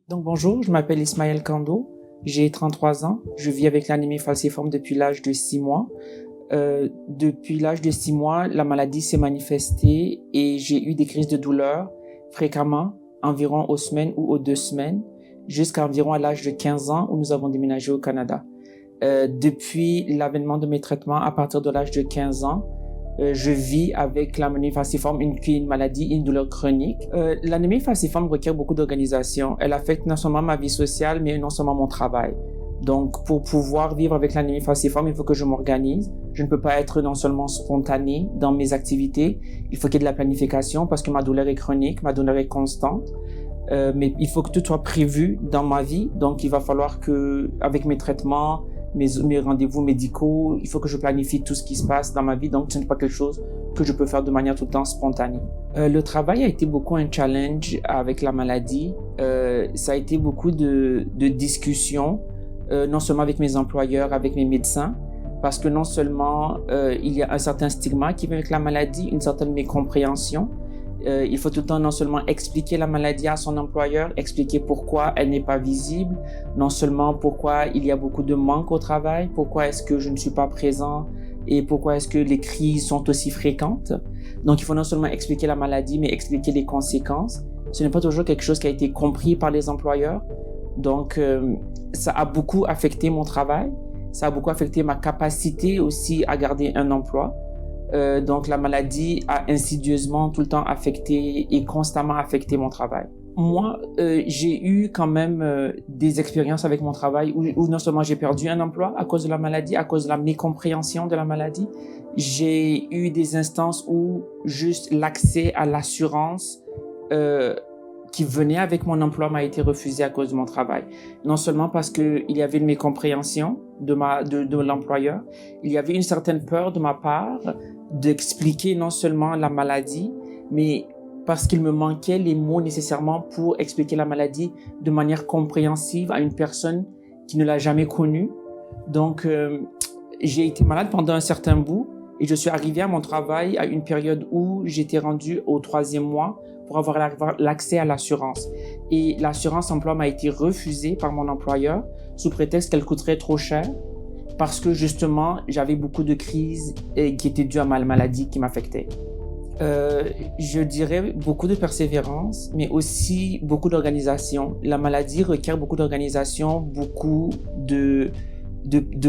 Donc bonjour, je m'appelle Ismaël Kando, j'ai 33 ans, je vis avec l'anémie falciforme depuis l'âge de 6 mois. Depuis l'âge de 6 mois, la maladie s'est manifestée et j'ai eu des crises de douleur fréquemment, environ aux semaines ou aux 2 semaines, jusqu'à environ à l'âge de 15 ans où nous avons déménagé au Canada. Depuis l'avènement de mes traitements, à partir de l'âge de 15 ans, je vis avec l'anémie falciforme, une maladie, une douleur chronique. L'anémie falciforme requiert beaucoup d'organisation. Elle affecte non seulement ma vie sociale, mais non seulement mon travail. Donc, pour pouvoir vivre avec l'anémie falciforme, il faut que je m'organise. Je ne peux pas être non seulement spontané dans mes activités. Il faut qu'il y ait de la planification parce que ma douleur est chronique, ma douleur est constante. Mais il faut que tout soit prévu dans ma vie. Donc, il va falloir que, avec mes traitements, mes rendez-vous médicaux, il faut que je planifie tout ce qui se passe dans ma vie. Donc, ce n'est pas quelque chose que je peux faire de manière tout le temps spontanée. Le travail a été beaucoup un challenge avec la maladie. Ça a été beaucoup de discussions, non seulement avec mes employeurs, avec mes médecins, parce que non seulement il y a un certain stigma qui vient avec la maladie, une certaine mécompréhension. Il faut tout le temps non seulement expliquer la maladie à son employeur, expliquer pourquoi elle n'est pas visible, non seulement pourquoi il y a beaucoup de manque au travail, pourquoi est-ce que je ne suis pas présent et pourquoi est-ce que les crises sont aussi fréquentes. Donc il faut non seulement expliquer la maladie, mais expliquer les conséquences. Ce n'est pas toujours quelque chose qui a été compris par les employeurs. Donc ça a beaucoup affecté mon travail, ça a beaucoup affecté ma capacité aussi à garder un emploi. Donc la maladie a insidieusement tout le temps affecté et constamment affecté mon travail. Moi, j'ai eu quand même des expériences avec mon travail où non seulement j'ai perdu un emploi à cause de la maladie, à cause de la mécompréhension de la maladie, j'ai eu des instances où juste l'accès à l'assurance qui venait avec mon emploi m'a été refusé à cause de mon travail. Non seulement parce qu'il y avait une mécompréhension de l'employeur, il y avait une certaine peur de ma part d'expliquer non seulement la maladie, mais parce qu'il me manquait les mots nécessairement pour expliquer la maladie de manière compréhensive à une personne qui ne l'a jamais connue. Donc, j'ai été malade pendant un certain bout et je suis arrivé à mon travail à une période où j'étais rendu au 3e mois pour avoir l'accès à l'assurance. Et l'assurance emploi m'a été refusée par mon employeur sous prétexte qu'elle coûterait trop cher parce que justement, j'avais beaucoup de crises qui étaient dues à ma maladie qui m'affectaient. Je dirais beaucoup de persévérance, mais aussi beaucoup d'organisation. La maladie requiert beaucoup d'organisation, beaucoup de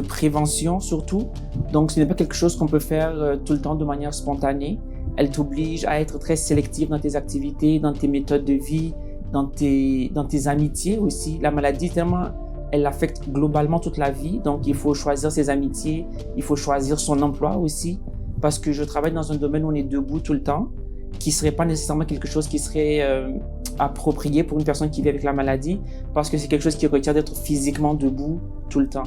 prévention surtout. Donc, ce n'est pas quelque chose qu'on peut faire tout le temps de manière spontanée. Elle t'oblige à être très sélectif dans tes activités, dans tes méthodes de vie, dans tes amitiés aussi. La maladie, tellement, elle affecte globalement toute la vie. Donc, il faut choisir ses amitiés, il faut choisir son emploi aussi. Parce que je travaille dans un domaine où on est debout tout le temps, qui serait pas nécessairement quelque chose qui serait approprié pour une personne qui vit avec la maladie, parce que c'est quelque chose qui requiert d'être physiquement debout tout le temps.